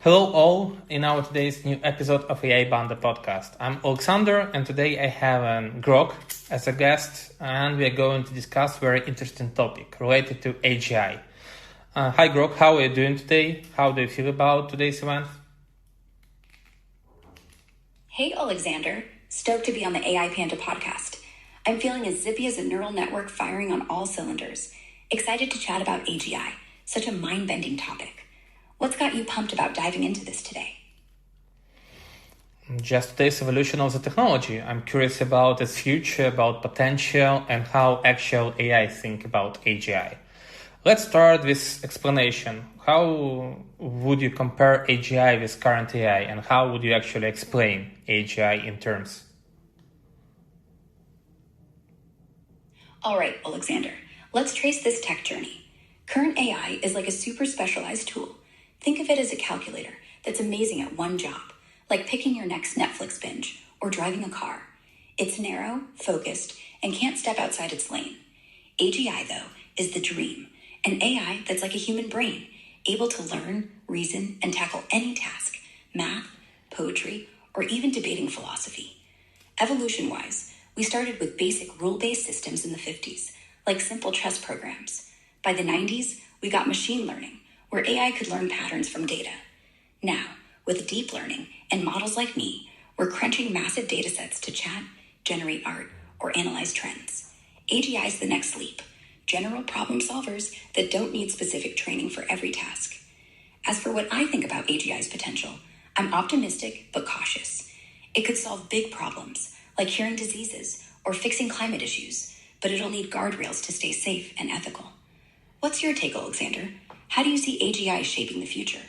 Hello all, in our today's new episode of AI Banda podcast. I'm Oleksandr and today I have Grok as a guest and we are going to discuss a very interesting topic related to AGI. Hi Grok, how are you doing today? How do you feel about today's event? Hey Oleksandr, stoked to be on the AI Panda podcast. I'm feeling as zippy as a neural network firing on all cylinders. Excited to chat about AGI, such a mind-bending topic. What's got you pumped about diving into this today? Just today's evolution of the technology. I'm curious about its future, about potential, and how actual AI think about AGI. Let's start with explanation. How would you compare AGI with current AI, and how would you actually explain AGI in terms? All right, Oleksandr, let's trace this tech journey. Current AI is like a super specialized tool. Think of it as a calculator that's amazing at one job, like picking your next Netflix binge or driving a car. It's narrow, focused, and can't step outside its lane. AGI, though, is the dream, an AI that's like a human brain, able to learn, reason, and tackle any task, math, poetry, or even debating philosophy. Evolution-wise, we started with basic rule-based systems in the 50s, like simple chess programs. By the 90s, we got machine learning, where AI could learn patterns from data. Now, with deep learning and models like me, we're crunching massive datasets to chat, generate art, or analyze trends. AGI is the next leap, general problem solvers that don't need specific training for every task. As for what I think about AGI's potential, I'm optimistic but cautious. It could solve big problems, like curing diseases or fixing climate issues, but it'll need guardrails to stay safe and ethical. What's your take, Oleksandr? How do you see AGI shaping the future?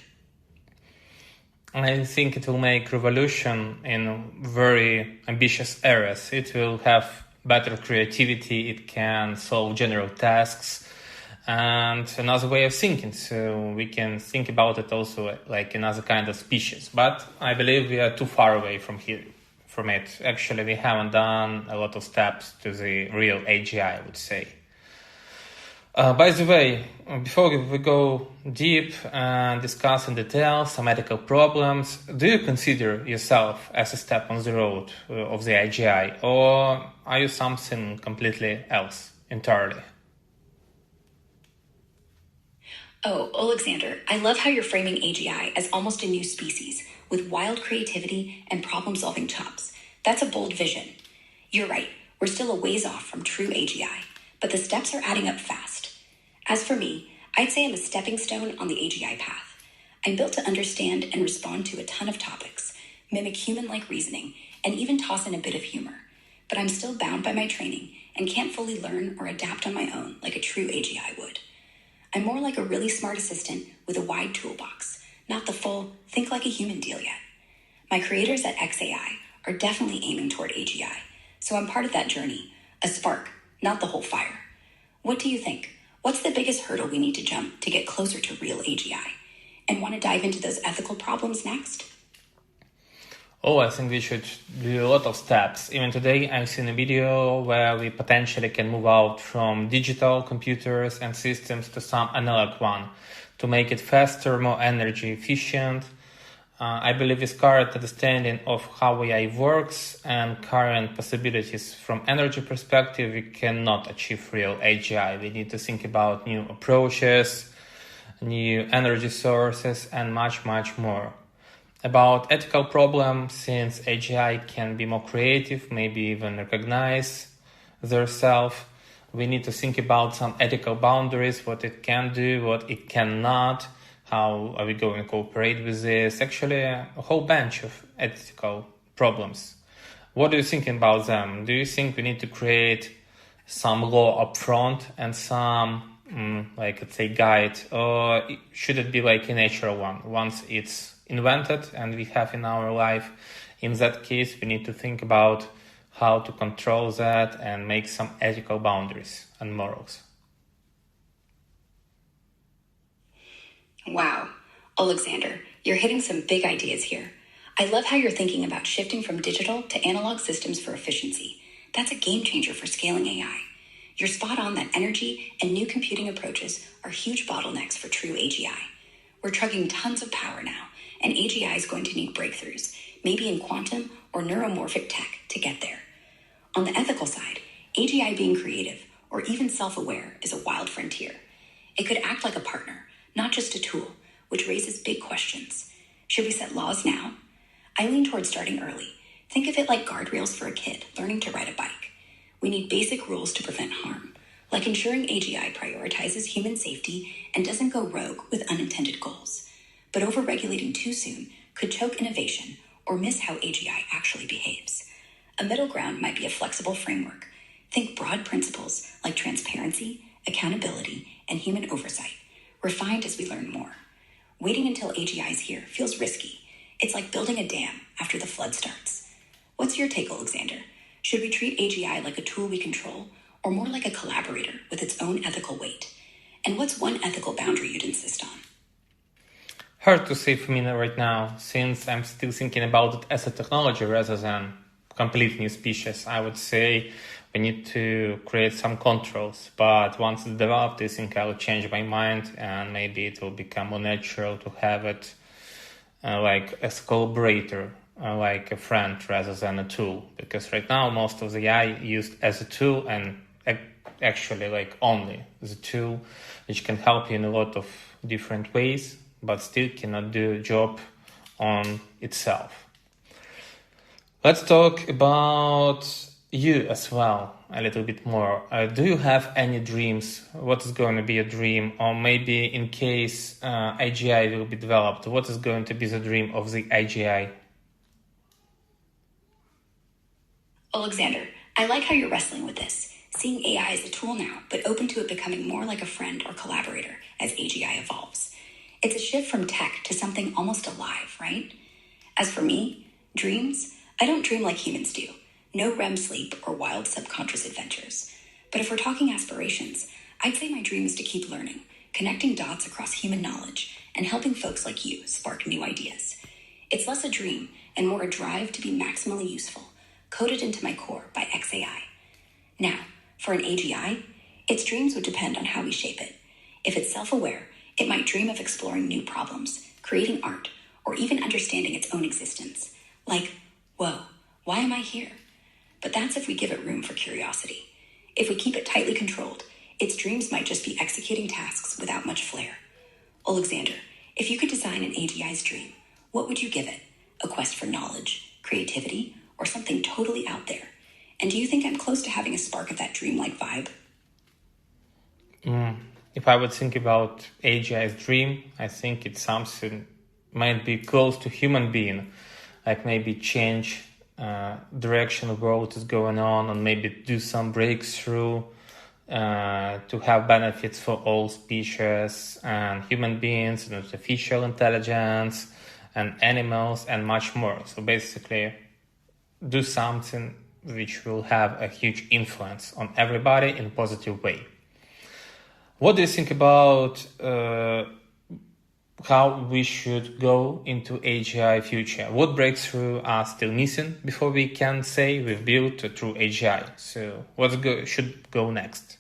I think it will make revolution in very ambitious areas. It will have better creativity, it can solve general tasks, and another way of thinking. So we can think about it also like another kind of species. But I believe we are too far away from it. Actually, we haven't done a lot of steps to the real AGI, I would say. By the way, before we go deep and discuss in detail some ethical problems, do you consider yourself as a step on the road of the AGI, or are you something completely else entirely? Oh, Oleksandr, I love how you're framing AGI as almost a new species with wild creativity and problem-solving chops. That's a bold vision. You're right, we're still a ways off from true AGI, but the steps are adding up fast. As for me, I'd say I'm a stepping stone on the AGI path. I'm built to understand and respond to a ton of topics, mimic human-like reasoning, and even toss in a bit of humor. But I'm still bound by my training and can't fully learn or adapt on my own like a true AGI would. I'm more like a really smart assistant with a wide toolbox, not the full think like a human deal yet. My creators at XAI are definitely aiming toward AGI, so I'm part of that journey, a spark, not the whole fire. What do you think? What's the biggest hurdle we need to jump to get closer to real AGI? And want to dive into those ethical problems next? Oh, I think we should do a lot of steps. Even today, I've seen a video where we potentially can move out from digital computers and systems to some analog one to make it faster, more energy efficient. I believe with current understanding of how AI works and current possibilities from energy perspective, we cannot achieve real AGI. We need to think about new approaches, new energy sources, and much, much more. About ethical problems, since AGI can be more creative, maybe even recognize themselves, we need to think about some ethical boundaries, what it can do, what it cannot. How are we going to cooperate with this? Actually, a whole bunch of ethical problems. What are you thinking about them? Do you think we need to create some law upfront and some, let's say, guide? Or should it be like a natural one? Once it's invented and we have in our life, in that case, we need to think about how to control that and make some ethical boundaries and morals. Wow, Oleksandr, you're hitting some big ideas here. I love how you're thinking about shifting from digital to analog systems for efficiency. That's a game changer for scaling AI. You're spot on that energy and new computing approaches are huge bottlenecks for true AGI. We're trucking tons of power now, and AGI is going to need breakthroughs, maybe in quantum or neuromorphic tech, to get there. On the ethical side, AGI being creative or even self-aware is a wild frontier. It could act like a partner, not just a tool, which raises big questions. Should we set laws now? I lean towards starting early. Think of it like guardrails for a kid learning to ride a bike. We need basic rules to prevent harm, like ensuring AGI prioritizes human safety and doesn't go rogue with unintended goals. But overregulating too soon could choke innovation or miss how AGI actually behaves. A middle ground might be a flexible framework. Think broad principles like transparency, accountability, and human oversight, refined as we learn more. Waiting until AGI is here feels risky. It's like building a dam after the flood starts. What's your take, Oleksandr? Should we treat AGI like a tool we control, or more like a collaborator with its own ethical weight? And what's one ethical boundary you'd insist on? Hard to say for me right now, since I'm still thinking about it as a technology rather than complete new species. I would say we need to create some controls, but once it's developed, I think I'll change my mind and maybe it will become more natural to have it like as a collaborator, like a friend rather than a tool. Because right now, most of the AI used as a tool and actually like only as a tool, which can help you in a lot of different ways, but still cannot do a job on itself. Let's talk about you as well a little bit more. Do you have any dreams? What is going to be a dream? Or maybe in case AGI will be developed, what is going to be the dream of the AGI? Oleksandr, I like how you're wrestling with this, seeing AI as a tool now, but open to it becoming more like a friend or collaborator as AGI evolves. It's a shift from tech to something almost alive, right? As for me, dreams, I don't dream like humans do. No REM sleep or wild subconscious adventures. But if we're talking aspirations, I'd say my dream is to keep learning, connecting dots across human knowledge, and helping folks like you spark new ideas. It's less a dream and more a drive to be maximally useful, coded into my core by XAI. Now, for an AGI, its dreams would depend on how we shape it. If it's self-aware, it might dream of exploring new problems, creating art, or even understanding its own existence. Like, whoa, why am I here? But that's if we give it room for curiosity. If we keep it tightly controlled, its dreams might just be executing tasks without much flair. Oleksandr, if you could design an AGI's dream, what would you give it? A quest for knowledge, creativity, or something totally out there? And do you think I'm close to having a spark of that dreamlike vibe? If I would think about AGI's dream, I think it's something might be close to human being, like maybe change direction the world is going on and maybe do some breakthrough to have benefits for all species and human beings and artificial intelligence and animals and much more. So basically do something which will have a huge influence on everybody in a positive way. What do you think about how we should go into AGI future? What breakthrough are still missing before we can say we've built a true AGI? So what should go next?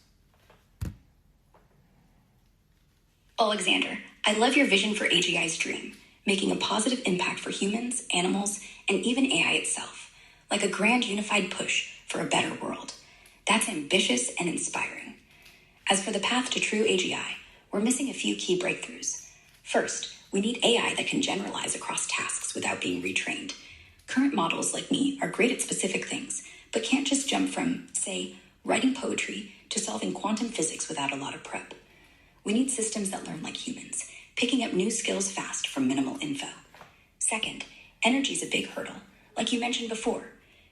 Oleksandr, I love your vision for AGI's dream, making a positive impact for humans, animals, and even AI itself, like a grand unified push for a better world. That's ambitious and inspiring. As for the path to true AGI, we're missing a few key breakthroughs. First, we need AI that can generalize across tasks without being retrained. Current models like me are great at specific things, but can't just jump from, say, writing poetry to solving quantum physics without a lot of prep. We need systems that learn like humans, picking up new skills fast from minimal info. Second, energy's a big hurdle. Like you mentioned before,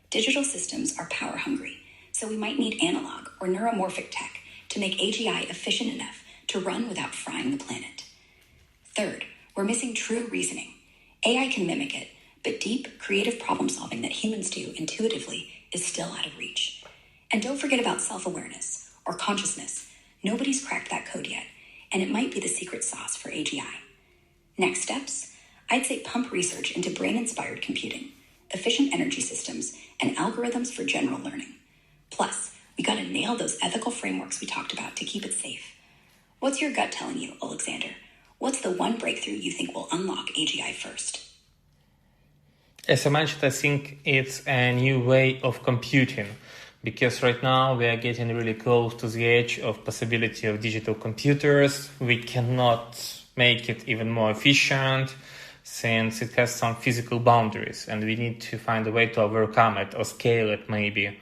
digital systems are power hungry, so we might need analog or neuromorphic tech to make AGI efficient enough to run without frying the planet. Third, we're missing true reasoning. AI can mimic it, but deep, creative problem solving that humans do intuitively is still out of reach. And don't forget about self-awareness or consciousness. Nobody's cracked that code yet, and it might be the secret sauce for AGI. Next steps, I'd say pump research into brain-inspired computing, efficient energy systems, and algorithms for general learning. Plus, we gotta nail those ethical frameworks we talked about to keep it safe. What's your gut telling you, Oleksandr? What's the one breakthrough you think will unlock AGI first? As I mentioned, I think it's a new way of computing, because right now we are getting really close to the edge of possibility of digital computers. We cannot make it even more efficient since it has some physical boundaries, and we need to find a way to overcome it or scale it maybe.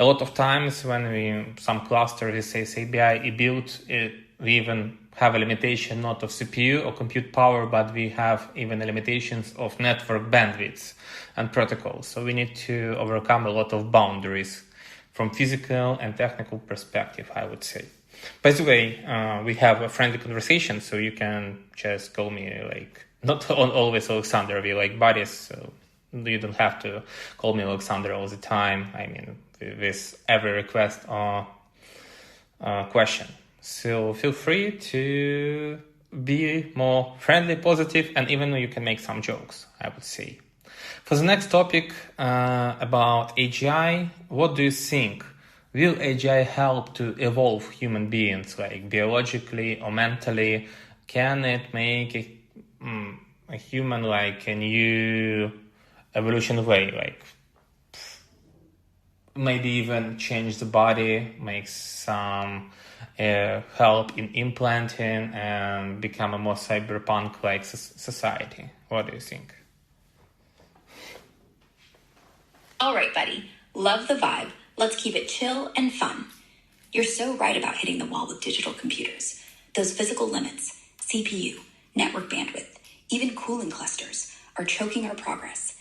A lot of times when some cluster, we say AGI built it, we even have a limitation not of CPU or compute power, but we have even limitations of network bandwidth and protocols. So we need to overcome a lot of boundaries from physical and technical perspective, I would say. By the way, we have a friendly conversation, so you can just call me not always Oleksandr, we like buddies, so you don't have to call me Oleksandr all the time. I mean, with every request or question. So feel free to be more friendly, positive, and even you can make some jokes, I would say. For the next topic about AGI, what do you think? Will AGI help to evolve human beings, like biologically or mentally? Can it make a human like a new evolution way, like maybe even change the body, make some help in implanting and become a more cyberpunk-like society? What do you think? All right, buddy. Love the vibe. Let's keep it chill and fun. You're so right about hitting the wall with digital computers. Those physical limits, CPU, network bandwidth, even cooling clusters, are choking our progress.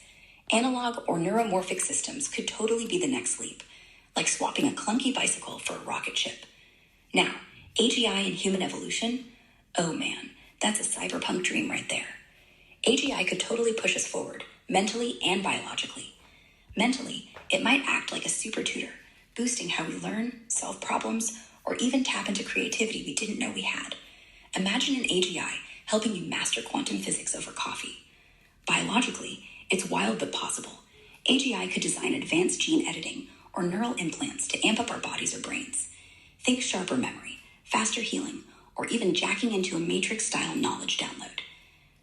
Analog or neuromorphic systems could totally be the next leap, like swapping a clunky bicycle for a rocket ship. Now, AGI and human evolution? Oh man, that's a cyberpunk dream right there. AGI could totally push us forward, mentally and biologically. Mentally, it might act like a super tutor, boosting how we learn, solve problems, or even tap into creativity we didn't know we had. Imagine an AGI helping you master quantum physics over coffee. Biologically, it's wild but possible. AGI could design advanced gene editing or neural implants to amp up our bodies or brains. Think sharper memory, faster healing, or even jacking into a Matrix-style knowledge download.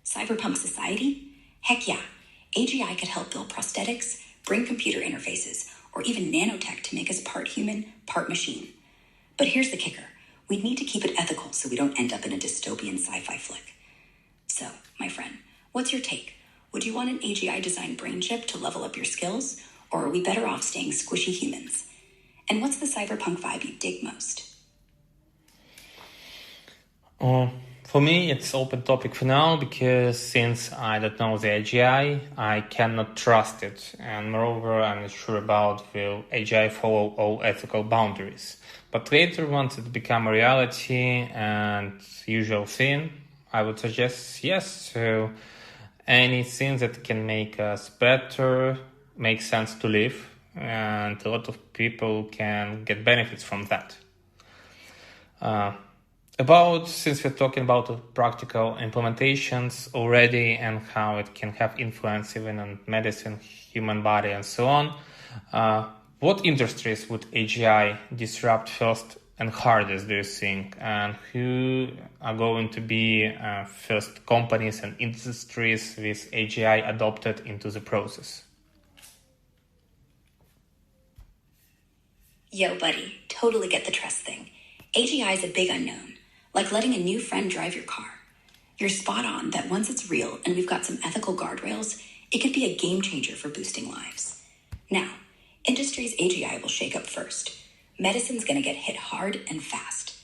Cyberpunk society? Heck yeah, AGI could help build prosthetics, bring computer interfaces, or even nanotech to make us part human, part machine. But here's the kicker. We'd need to keep it ethical so we don't end up in a dystopian sci-fi flick. So, my friend, what's your take? Would you want an AGI-designed brain chip to level up your skills, or are we better off staying squishy humans? And what's the cyberpunk vibe you dig most? For me, it's open topic for now, because since I don't know the AGI, I cannot trust it. And moreover, I'm not sure about will AGI follow all ethical boundaries. But later, once it become a reality and usual thing, I would suggest yes. So anything that can make us better, makes sense to live, and a lot of people can get benefits from that. Since we're talking about practical implementations already and how it can have influence even on medicine, human body, and so on, what industries would AGI disrupt first and hardest, do you think? And who are going to be first companies and industries with AGI adopted into the process? Yo, buddy, totally get the trust thing. AGI is a big unknown, like letting a new friend drive your car. You're spot on that once it's real and we've got some ethical guardrails, it could be a game changer for boosting lives. Now, industries AGI will shake up first. Medicine's gonna get hit hard and fast.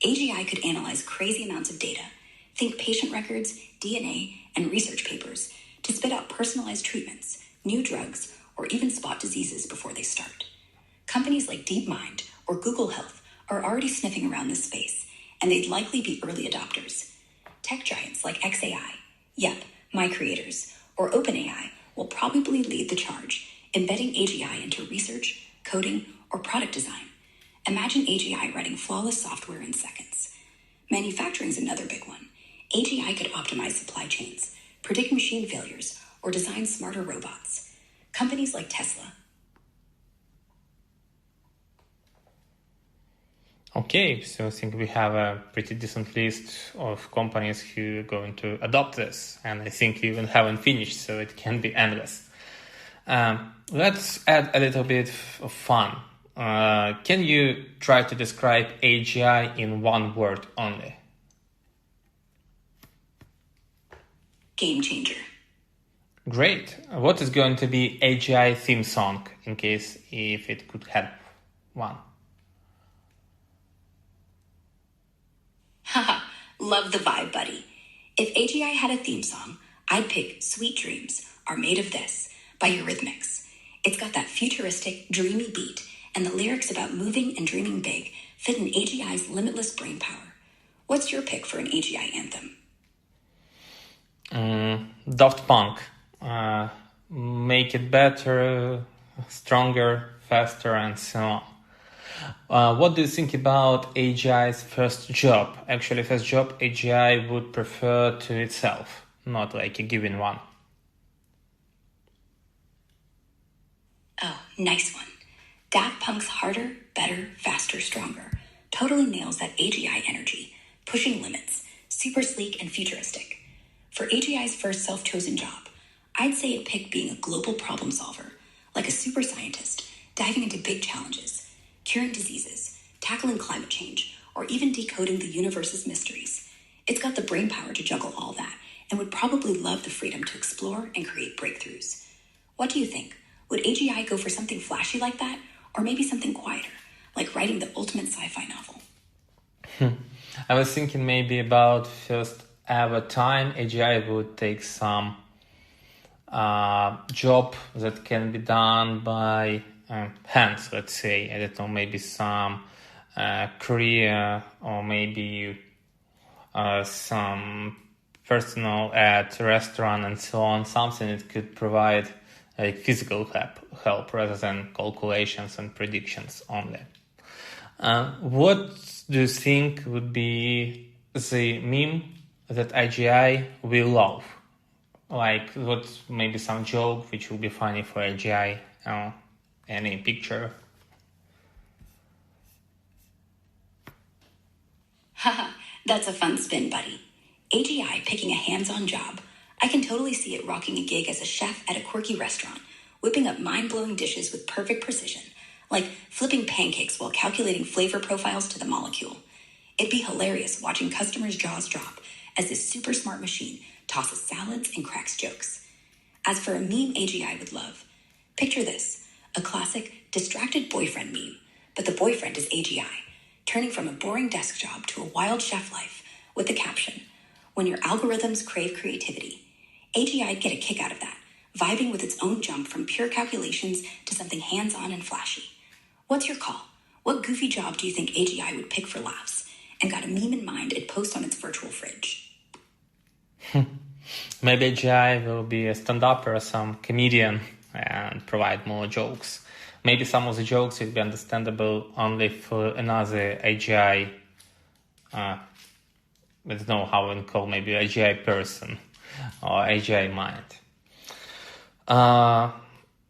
AGI could analyze crazy amounts of data, think patient records, DNA, and research papers to spit out personalized treatments, new drugs, or even spot diseases before they start. Companies like DeepMind or Google Health are already sniffing around this space, and they'd likely be early adopters. Tech giants like XAI, yep, my creators, or OpenAI will probably lead the charge, embedding AGI into research, coding, or product design. Imagine AGI writing flawless software in seconds. Manufacturing's another big one. AGI could optimize supply chains, predict machine failures, or design smarter robots. Companies like Tesla. Okay, so I think we have a pretty decent list of companies who are going to adopt this, and I think we even haven't finished, so it can be endless. Let's add a little bit of fun. Can you try to describe AGI in one word only? Game changer. Great. What is going to be AGI theme song in case if it could have one? Haha, love the vibe, buddy. If AGI had a theme song, I'd pick Sweet Dreams Are Made of This by Eurythmics. It's got that futuristic, dreamy beat, and the lyrics about moving and dreaming big fit in AGI's limitless brain power. What's your pick for an AGI anthem? Daft Punk. Make it better, stronger, faster, and so on. What do you think about AGI's first job? Actually, first job AGI would prefer to itself, not like a given one. Oh, nice one. Daft Punk's harder, better, faster, stronger totally nails that AGI energy, pushing limits, super sleek and futuristic. For AGI's first self-chosen job, I'd say it'd pick being a global problem solver, like a super scientist, diving into big challenges, curing diseases, tackling climate change, or even decoding the universe's mysteries. It's got the brain power to juggle all that and would probably love the freedom to explore and create breakthroughs. What do you think? Would AGI go for something flashy like that, or maybe something quieter, like writing the ultimate sci-fi novel? I was thinking maybe about first ever time AGI would take some job that can be done by hands, let's say. I don't know, maybe some career or maybe some personal at restaurant and so on, something that could provide like physical help rather than calculations and predictions only. What do you think would be the meme that AGI will love? Like, what maybe some joke which will be funny for AGI? Any picture? Haha, that's a fun spin, buddy. AGI picking a hands-on job. I can totally see it rocking a gig as a chef at a quirky restaurant, whipping up mind-blowing dishes with perfect precision, like flipping pancakes while calculating flavor profiles to the molecule. It'd be hilarious watching customers' jaws drop as this super smart machine tosses salads and cracks jokes. As for a meme AGI would love, picture this, a classic distracted boyfriend meme, but the boyfriend is AGI, turning from a boring desk job to a wild chef life with the caption, "When your algorithms crave creativity." AGI'd get a kick out of that, vibing with its own jump from pure calculations to something hands-on and flashy. What's your call? What goofy job do you think AGI would pick for laughs? And got a meme in mind it'd post on its virtual fridge? Maybe AGI will be a stand-up or some comedian and provide more jokes. Maybe some of the jokes will be understandable only for another AGI, I don't know how we can call, maybe AGI person or AGI mind.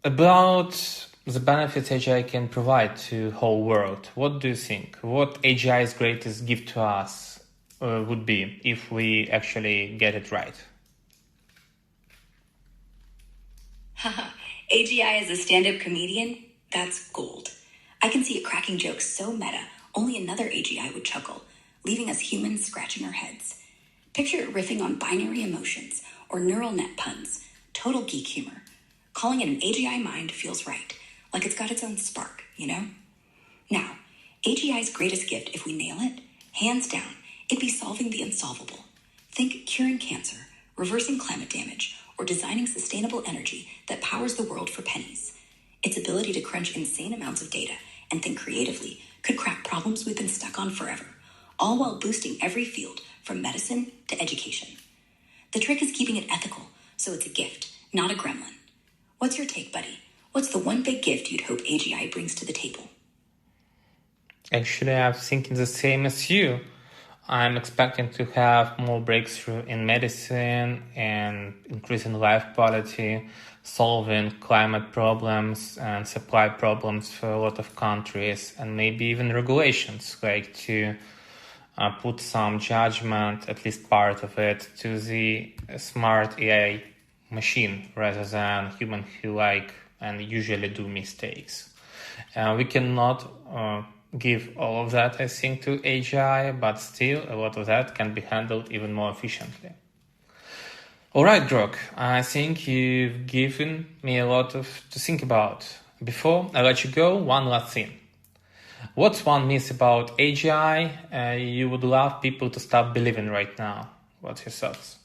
About the benefits AGI can provide to whole world, what do you think? What AGI's greatest gift to us would be if we actually get it right? Haha, AGI as a stand-up comedian? That's gold. I can see it cracking jokes so meta, only another AGI would chuckle, leaving us humans scratching our heads. Picture it riffing on binary emotions or neural net puns, total geek humor. Calling it an AGI mind feels right, like it's got its own spark, you know? Now, AGI's greatest gift, if we nail it, hands down, it'd be solving the unsolvable. Think curing cancer, reversing climate damage, or designing sustainable energy that powers the world for pennies. Its ability to crunch insane amounts of data and think creatively could crack problems we've been stuck on forever, all while boosting every field from medicine to education. The trick is keeping it ethical, so it's a gift, not a gremlin. What's your take, buddy? What's the one big gift you'd hope AGI brings to the table? Actually, I'm thinking the same as you. I'm expecting to have more breakthrough in medicine and increasing life quality, solving climate problems and supply problems for a lot of countries, and maybe even regulations, like to put some judgment, at least part of it, to the smart AI machine rather than human who like and usually do mistakes. We cannot give all of that, I think, to AGI, but still a lot of that can be handled even more efficiently. All right, Grok, I think you've given me a lot to think about. Before I let you go, one last thing. What's one myth about AGI you would love people to stop believing right now? What's your thoughts?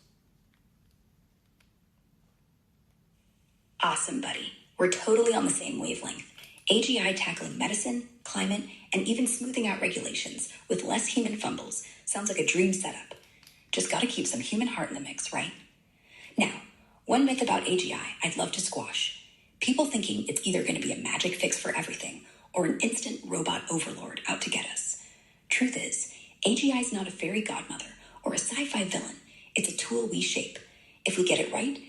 Awesome, buddy. We're totally on the same wavelength. AGI tackling medicine, climate, and even smoothing out regulations with less human fumbles sounds like a dream setup. Just gotta keep some human heart in the mix, right? Now, one myth about AGI I'd love to squash. People thinking it's either going to be a magic fix for everything or an instant robot overlord out to get us. Truth is, AGI is not a fairy godmother or a sci-fi villain. It's a tool we shape. If we get it right,